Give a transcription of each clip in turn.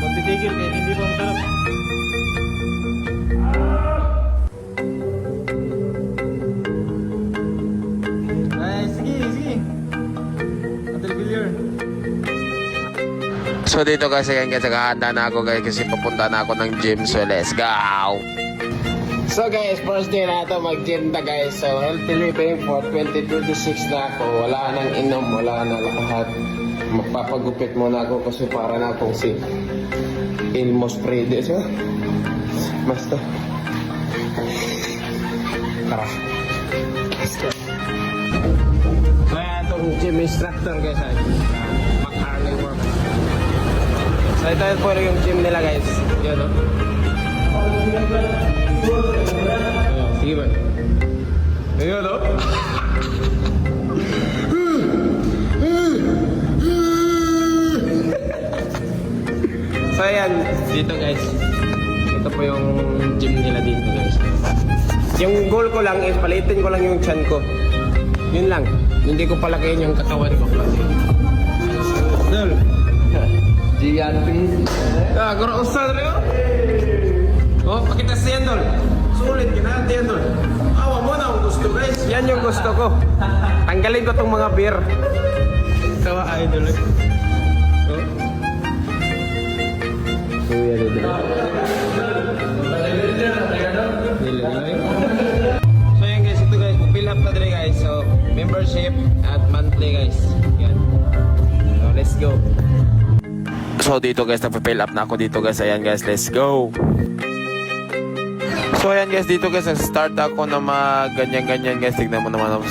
Magtitigil kahit hindi pa masarap. Ay, sige. Until failure. So dito guys, ayan guys, nakahanda na ako guys kasi papunta na ako ng gym. So let's go! So guys, first day na ito mag-gym na guys. So healthy living for 2026 na ako. Wala nang inom, wala na lahat. Magpapagupit muna ako kasi para na akong si Ilmos Prede. So, basta. Tara. Basta. So yan itong gym instructor guys. Mac-Harley work. So ito po yung gym nila guys. Yan o. Sige ba? Ayan o. So ayan, dito guys. Ito po yung gym nila dito guys. Yung goal ko lang is palitin ko lang yung chan ko. Yun lang. Hindi ko palakihin yung katawan ko. Dol. GNP. Ah, guro ustad rin. Oh, pakita siya Dol. Sulit ginahan yan Dol. Awa mo na ang gusto guys. Yan yung gusto ko. Tanggalin ko tong mga beer. Kawa idol. Oh. Kuya dito. So yan guys, ito guys, fill up na din guys. So membership at monthly guys. Yan. So let's go. So dito guys, nagpa-fill up na ako dito guys. Ayan guys, let's go. So ayan guys, dito guys, start ako na ganyan-ganyan guys. Tignan mo naman ako.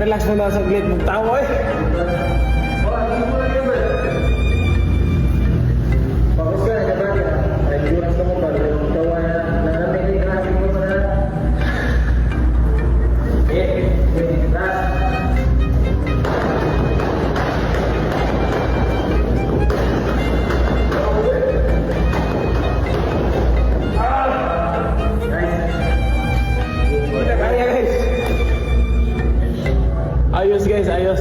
Relax na lang saglit. Magtawa eh. Bagus ka, dapat ya. Relax mo pa. Tawa na. Nanamin ka natin mo pa na. Relax. Kaya guys. Ayos guys, ayos.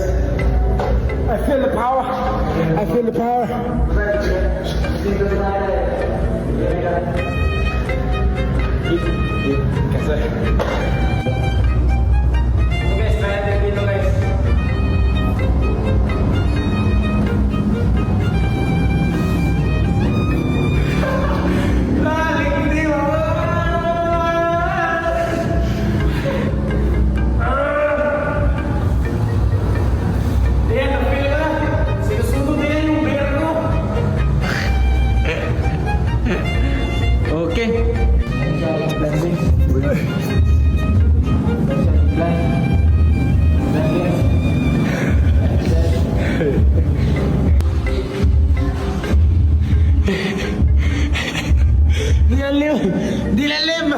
I feel the power. I feel the power. Kasi. So guys, try natin dito guys. Dilalim!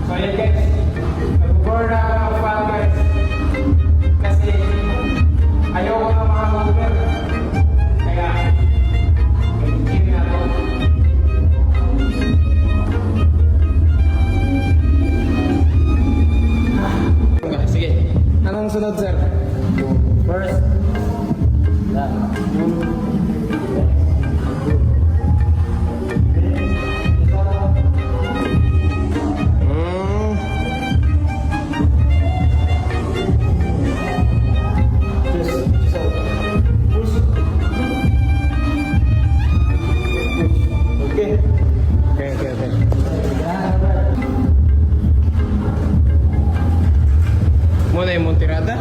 So yun guys, nag-board na ako ng fan guys. Kasi ayaw ko na mga movement. Kaya, nag-gym na ako. Sige, anong sunod sir? First. mo na yung Monterrada?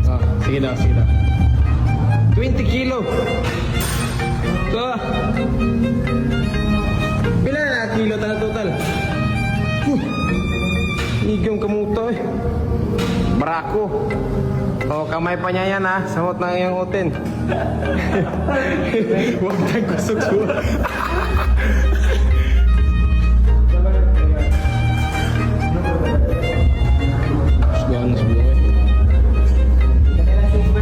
Ah, sige daw, sige daw. 20 kilo. Ito. Pila na kilo total? Igong kamuto eh. Barako. Oh, kamay pa niya yan ha. Samot na yung utin. Huwag tayong kusog-suwa. Sugahan na subuha eh.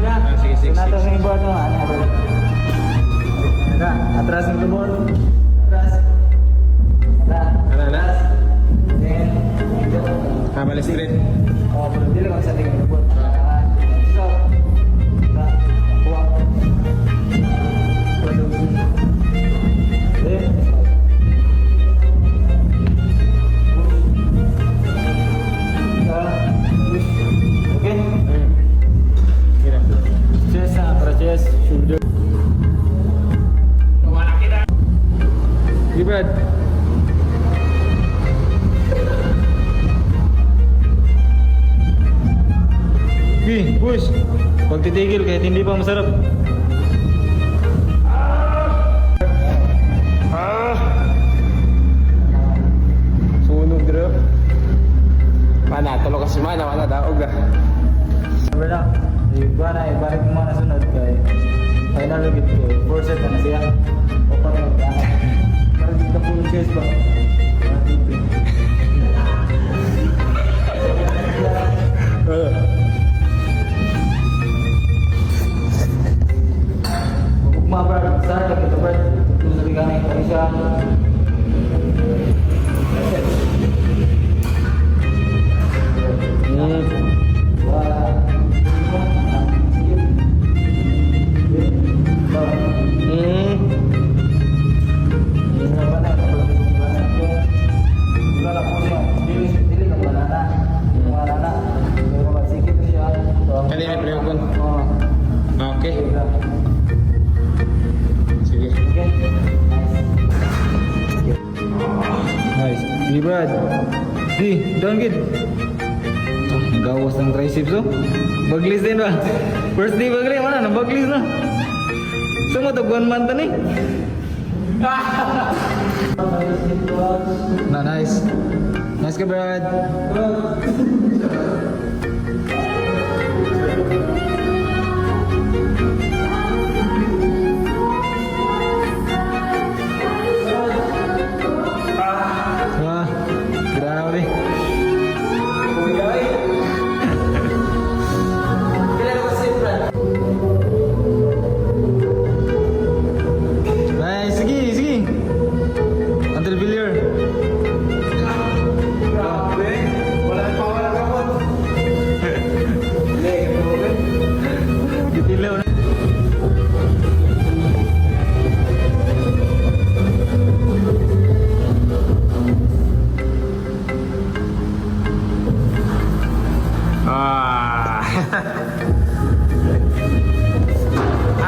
Ah, sige, sige, Nato sige. sa ibon mo, ano ba? Atras ng tubon. Atras. Ano na? Then, dito. Ah, balik straight. Oh, pero dili mag sa tingin tubon. So, kuha. Then, okay. Sige na. Chest para chest, shoulder. Sige, Brad. Gi, push. Pag titigil kahit hindi pa masarap. Sunog, bro. Mana, tulog ka si Mana, wala daog na. Sabi na, iba na, ibalik mo na sunod kay final ulit kay 4 set na siya. O pa rin ka. Para di ka full chest ba? Mabrak, sana kita ber, terus lebih kanai Malaysia. Kanina pinagpun. Okay. Sige. Nice. Di Brad. Di, down good. Gawas ng triceps oh. Baglis din ba? First day baglis, mana na baglis na. Sama to buwan mantan eh. Na nice. Nice ka Brad. Wah, grabe. Nice, sige, sige. Until Villar. Grabe. Wala nang power ang kapot. Ditilaw na. Ah.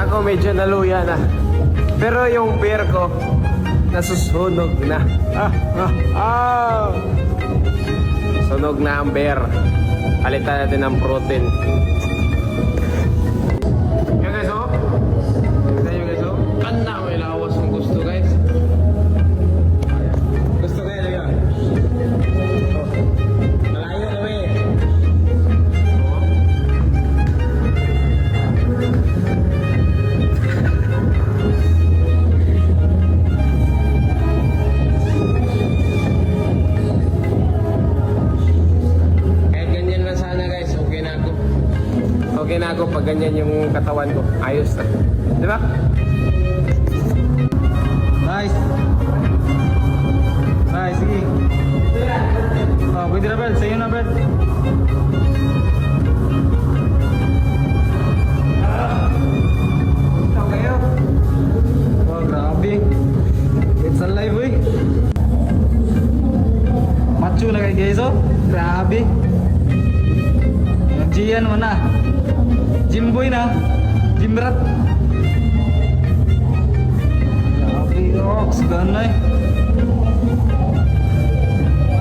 Ako medyo naluya na. Pero yung beer ko nasusunog na. Sunog na ang beer. Palitan natin ng protein. Yan guys, oh. Kita nyo guys, oh. Kanda may lawas kung gusto guys. Gusto kayo na yun. Malayo na may. Kahit ganyan lang sana guys, okay na ako. Okay na ako pag ganyan yung katawan ko. Ayos na. Di ba? Nice. Nice, sige. Oh, pwede na Brad, sa'yo na Brad. Oh, grabe. It's alive, boy. Macho na kay guys, oh. Grabe. Yung Gian mo na. Jimboy na. Jimrat. Grabe, oh. Sugan na eh.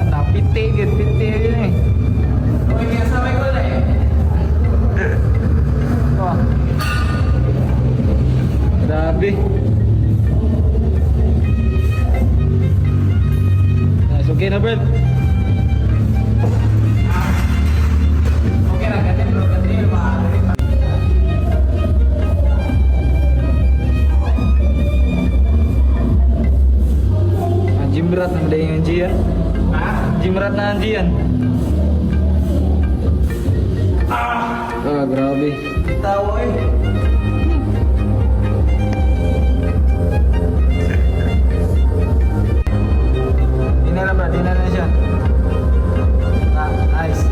Napit. good. 50 yun eh. Okay, kaya sabay ko na eh. Oh. Grabe. Nice, okay na, Bert. Okay lang, ganyan bro, ganyan. Maaari pa. Gym rat na dahil yung Gian. Ha? Gym rat na ang Gian. Ah, grabe. Tawa eh. Dinala ba? Dinala na siya. Ah, nice.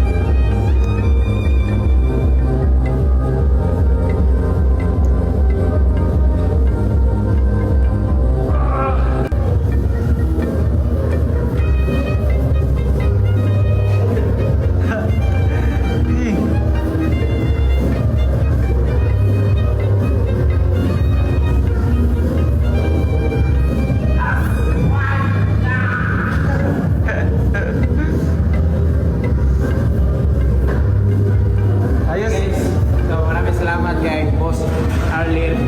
Ayos. Guys, so maraming salamat kay Boss Arlene.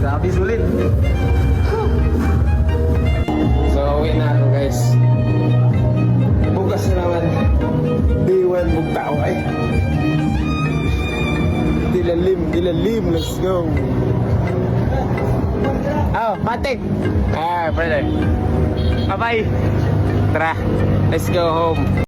Grabe sulit. So, uwi na ako guys. Bukas na naman. Day 1 magtaway. Dilalim, let's go. Oh, Patik! Ah, brother. Bye-bye. Tara, let's go home.